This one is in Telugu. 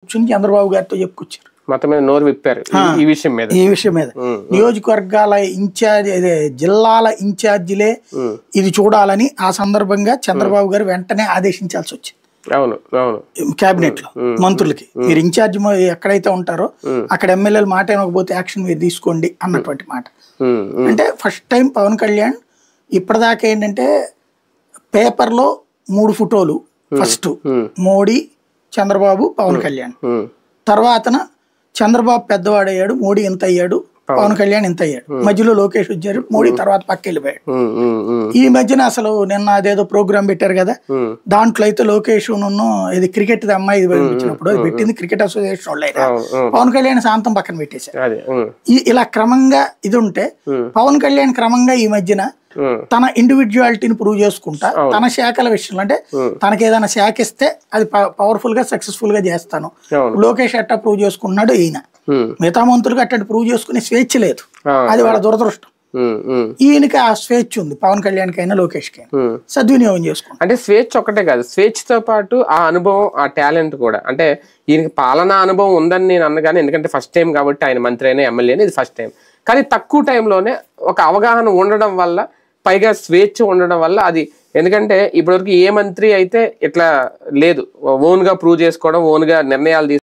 కూర్చుని చంద్రబాబు గారితో చెప్పుకొచ్చారు. మొత్తం మీద నోరు విప్పారు ఈ విషయం మీద. నియోజకవర్గాల ఇన్ఛార్జ్ జిల్లాల ఇన్ఛార్జిలే ఇది చూడాలని ఆ సందర్భంగా చంద్రబాబు గారు వెంటనే ఆదేశించాల్సి వచ్చింది. అవును అవును కేబినెట్ లో మంత్రులకి, మీరు ఇన్ఛార్జ్ ఎక్కడైతే ఉంటారో అక్కడ ఎమ్మెల్యేలు మాట వినకపోతే యాక్షన్ మీరు తీసుకోండి అన్నటువంటి మాట. అంటే ఫస్ట్ టైం పవన్ కళ్యాణ్ ఇప్పటిదాకా ఏంటంటే పేపర్లో 3 ఫోటోలు, ఫస్ట్ మోడీ, చంద్రబాబు, పవన్ కళ్యాణ్, తర్వాతన చంద్రబాబు పెద్దవాడయ్యాడు, మోడీ ఎంత అయ్యాడు, పవన్ కళ్యాణ్ ఎంత అయ్యాడు, మధ్యలో లోకేష్ వచ్చారు, మోడీ తర్వాత పక్క వెళ్ళిపోయాడు. ఈ మధ్యన అసలు నిన్న అదేదో ప్రోగ్రామ్ పెట్టారు కదా, దాంట్లో అయితే లోకేష్ ఇది క్రికెట్ అమ్మాయి వచ్చినప్పుడు అది పెట్టింది క్రికెట్ అసోసియేషన్ వాళ్ళు, పవన్ కళ్యాణ్ శాంతం పక్కన పెట్టేశారు. ఇలా క్రమంగా ఇది ఉంటే పవన్ కళ్యాణ్ క్రమంగా ఈ మధ్యన తన ఇండివిజువాలిటీని ప్రూవ్ చేసుకుంటా తన శాఖల విషయంలో, అంటే తనకి ఏదైనా శాఖ ఇస్తే అది పవర్ఫుల్ గా సక్సెస్ఫుల్ గా చేస్తాను, లోకేష్ అట్టా ప్రూవ్ చేసుకున్నాడు ఈయన. మిగతా మంత్రులకు అట్టా ప్రూవ్ చేసుకునే స్వేచ్ఛ లేదు, అది వాళ్ళ దురదృష్టం. ఈయనకి ఆ స్వేచ్ఛ ఉంది, పవన్ కళ్యాణ్ కైనా లోకేష్ కైనా సద్వినియోగం చేసుకుంటాం. అంటే స్వేచ్ఛ ఒకటే కాదు, స్వేచ్ఛతో పాటు ఆ అనుభవం, ఆ టాలెంట్ కూడా. అంటే ఈయనకి పాలనా అనుభవం ఉందని నేను అన్నగానే, ఎందుకంటే ఫస్ట్ టైం కాబట్టి ఆయన మంత్రి అయినా ఎమ్మెల్యే అయినా ఇది ఫస్ట్ టైం. కానీ తక్కువ టైంలోనే ఒక అవగాహన ఉండడం వల్ల, పైగా స్వేచ్ఛ ఉండడం వల్ల అది, ఎందుకంటే ఇప్పటివరకు ఏ మంత్రి అయితే ఇట్లా లేదు, ఓన్ గా ప్రూవ్ చేసుకోవడం, ఓన్ గా నిర్ణయాలు